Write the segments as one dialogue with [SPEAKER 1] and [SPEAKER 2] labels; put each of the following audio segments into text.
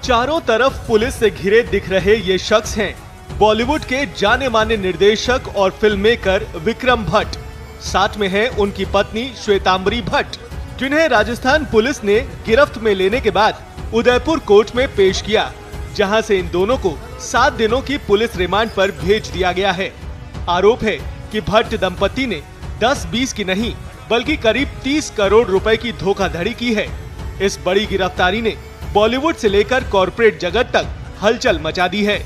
[SPEAKER 1] चारों तरफ पुलिस से घिरे दिख रहे ये शख्स हैं बॉलीवुड के जाने माने निर्देशक और फिल्म मेकर विक्रम भट्ट। साथ में है उनकी पत्नी श्वेतांबरी भट्ट, जिन्हें राजस्थान पुलिस ने गिरफ्त में लेने के बाद उदयपुर कोर्ट में पेश किया, जहां से इन दोनों को 7 दिनों की पुलिस रिमांड पर भेज दिया गया है। आरोप है कि भट्ट दंपति ने 10-20 की नहीं बल्कि करीब 30 करोड़ रुपए की धोखाधड़ी की है। इस बड़ी गिरफ्तारी ने बॉलीवुड से लेकर कॉर्पोरेट जगत तक हलचल मचा दी है।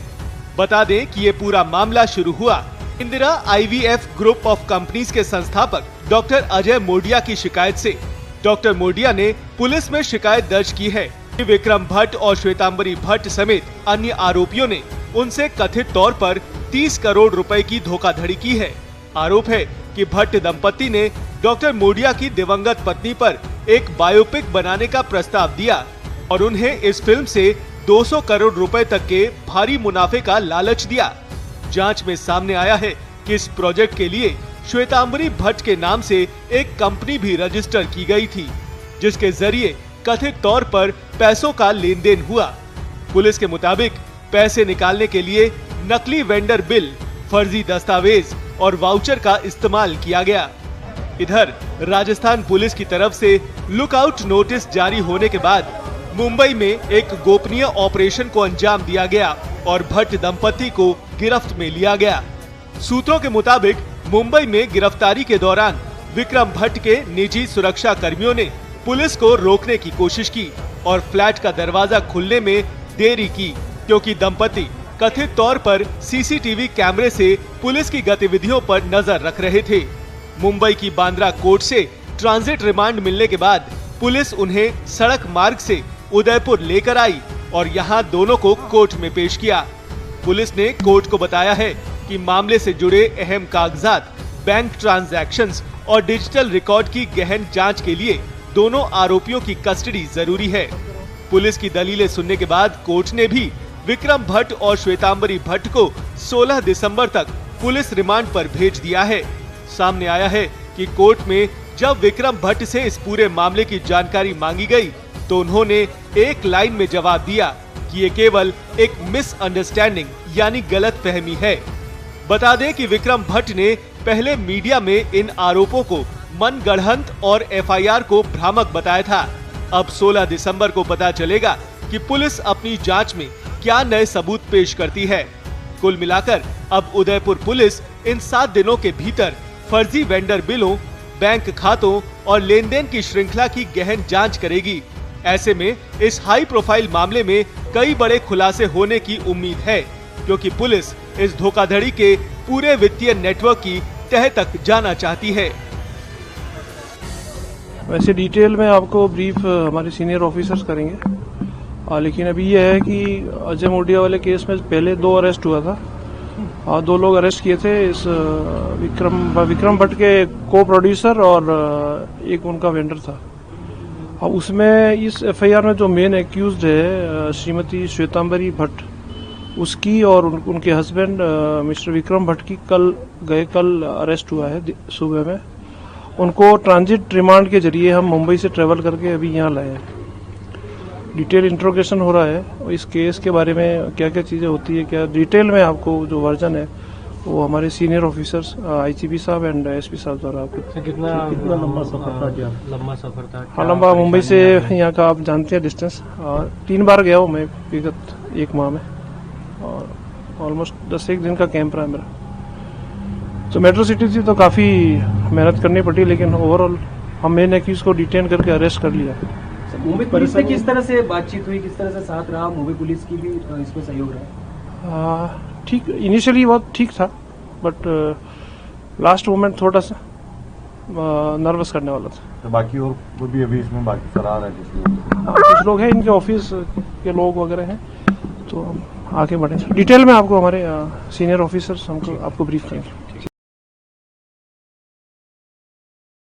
[SPEAKER 1] बता दें कि ये पूरा मामला शुरू हुआ Indira IVF group of companies के संस्थापक डॉक्टर अजय मोडिया की शिकायत से। डॉक्टर मोडिया ने पुलिस में शिकायत दर्ज की है कि विक्रम भट्ट और श्वेतांबरी भट्ट समेत अन्य आरोपियों ने उनसे कथित तौर पर 30 करोड़ रुपए की धोखाधड़ी की है। आरोप है कि भट्ट दंपति ने डॉक्टर मोडिया की दिवंगत पत्नी पर एक बायोपिक बनाने का प्रस्ताव दिया और उन्हें इस फिल्म से 200 करोड़ रुपए तक के भारी मुनाफे का लालच दिया। जांच में सामने आया है कि इस प्रोजेक्ट के लिए श्वेतांबरी भट्ट के नाम से एक कंपनी भी रजिस्टर की गई थी, जिसके जरिए कथित तौर पर पैसों का लेन देन हुआ। पुलिस के मुताबिक पैसे निकालने के लिए नकली वेंडर बिल, फर्जी दस्तावेज और वाउचर का इस्तेमाल किया गया। इधर राजस्थान पुलिस की तरफ से लुकआउट नोटिस जारी होने के बाद मुंबई में एक गोपनीय ऑपरेशन को अंजाम दिया गया और भट्ट दंपति को गिरफ्त में लिया गया। सूत्रों के मुताबिक मुंबई में गिरफ्तारी के दौरान विक्रम भट्ट के निजी सुरक्षा कर्मियों ने पुलिस को रोकने की कोशिश की और फ्लैट का दरवाजा खुलने में देरी की, क्योंकि दंपति कथित तौर पर CCTV कैमरे से पुलिस की गतिविधियों पर नजर रख रहे थे। मुंबई की बांद्रा कोर्ट से ट्रांजिट रिमांड मिलने के बाद पुलिस उन्हें सड़क मार्ग से उदयपुर लेकर आई और यहां दोनों को कोर्ट में पेश किया। पुलिस ने कोर्ट को बताया है कि मामले से जुड़े अहम कागजात, बैंक ट्रांजैक्शंस और डिजिटल रिकॉर्ड की गहन जांच के लिए दोनों आरोपियों की कस्टडी जरूरी है। पुलिस की दलीलें सुनने के बाद कोर्ट ने भी विक्रम भट्ट और श्वेतांबरी भट्ट को 16 दिसंबर तक पुलिस रिमांड पर भेज दिया है। सामने आया है कि कोर्ट में जब विक्रम भट्ट से इस पूरे मामले की जानकारी मांगी गई तो उन्होंने एक लाइन में जवाब दिया कि ये केवल एक मिसअंडरस्टैंडिंग यानी गलतफहमी है। बता दें कि विक्रम भट्ट ने पहले मीडिया में इन आरोपों को मनगढ़ंत और FIR को भ्रामक बताया था। अब 16 दिसंबर को पता चलेगा कि पुलिस अपनी जांच में क्या नए सबूत पेश करती है। कुल मिलाकर अब उदयपुर पुलिस इन 7 दिनों के भीतर फर्जी वेंडर बिलों, बैंक खातों और लेन देन की श्रृंखला की गहन जांच करेगी। ऐसे में इस हाई प्रोफाइल मामले में कई बड़े खुलासे होने की उम्मीद है, क्योंकि पुलिस इस धोखाधड़ी के पूरे वित्तीय नेटवर्क की तह तक जाना चाहती है।
[SPEAKER 2] वैसे डिटेल में आपको ब्रीफ हमारे सीनियर ऑफिसर्स करेंगे, लेकिन अभी यह है कि अजय मोडिया वाले केस में पहले 2 अरेस्ट हुआ था और 2 लोग अरेस्ट किए थे। इस विक्रम भट्ट के को प्रोड्यूसर और एक उनका वेंडर था। अब उसमें इस FIR में जो मेन एक्यूज्ड है श्रीमती श्वेतांबरी भट्ट, उसकी और उनके हस्बैंड मिस्टर विक्रम भट्ट की कल अरेस्ट हुआ है सुबह में। उनको ट्रांजिट रिमांड के जरिए हम मुंबई से ट्रेवल करके अभी यहाँ लाए हैं। डिटेल इंट्रोगेशन हो रहा है और इस केस के बारे में क्या क्या चीज़ें होती है, क्या डिटेल में आपको जो वर्जन है वो हमारे सीनियर ऑफिसर्स IGP साहब एंड SP साहब द्वारा आपको।
[SPEAKER 3] कितना लंबा सफर था? क्या लंबा सफर था?
[SPEAKER 2] हाँ, लंबा। मुंबई से यहाँ का आप जानते हैं डिस्टेंस। 3 बार गया हूँ मैं विगत 1 माह में और ऑलमोस्ट 10-1 दिन का कैंप रहा मेरा। तो मेट्रो सिटी थी तो काफ़ी मेहनत करनी पड़ी, लेकिन ओवरऑल हम मेन एक्यूज को डिटेन करके अरेस्ट कर लिया।
[SPEAKER 3] मुंबई पुलिस से किस तरह से बातचीत हुई, किस तरह से साथ रहा? मुंबई पुलिस की भी इसमें सहयोग रहा?
[SPEAKER 2] ठीक, इनिशियली बहुत ठीक था, बट लास्ट मोमेंट थोड़ा सा नर्वस करने वाला था।
[SPEAKER 4] तो बाकी और वो भी अभी इसमें बाकी फरार है
[SPEAKER 2] कुछ लोग हैं, इनके ऑफिस के लोग वगैरह हैं, तो हम आगे बढ़े। डिटेल में आपको हमारे सीनियर ऑफिसर्स आपको ब्रीफ करेंगे।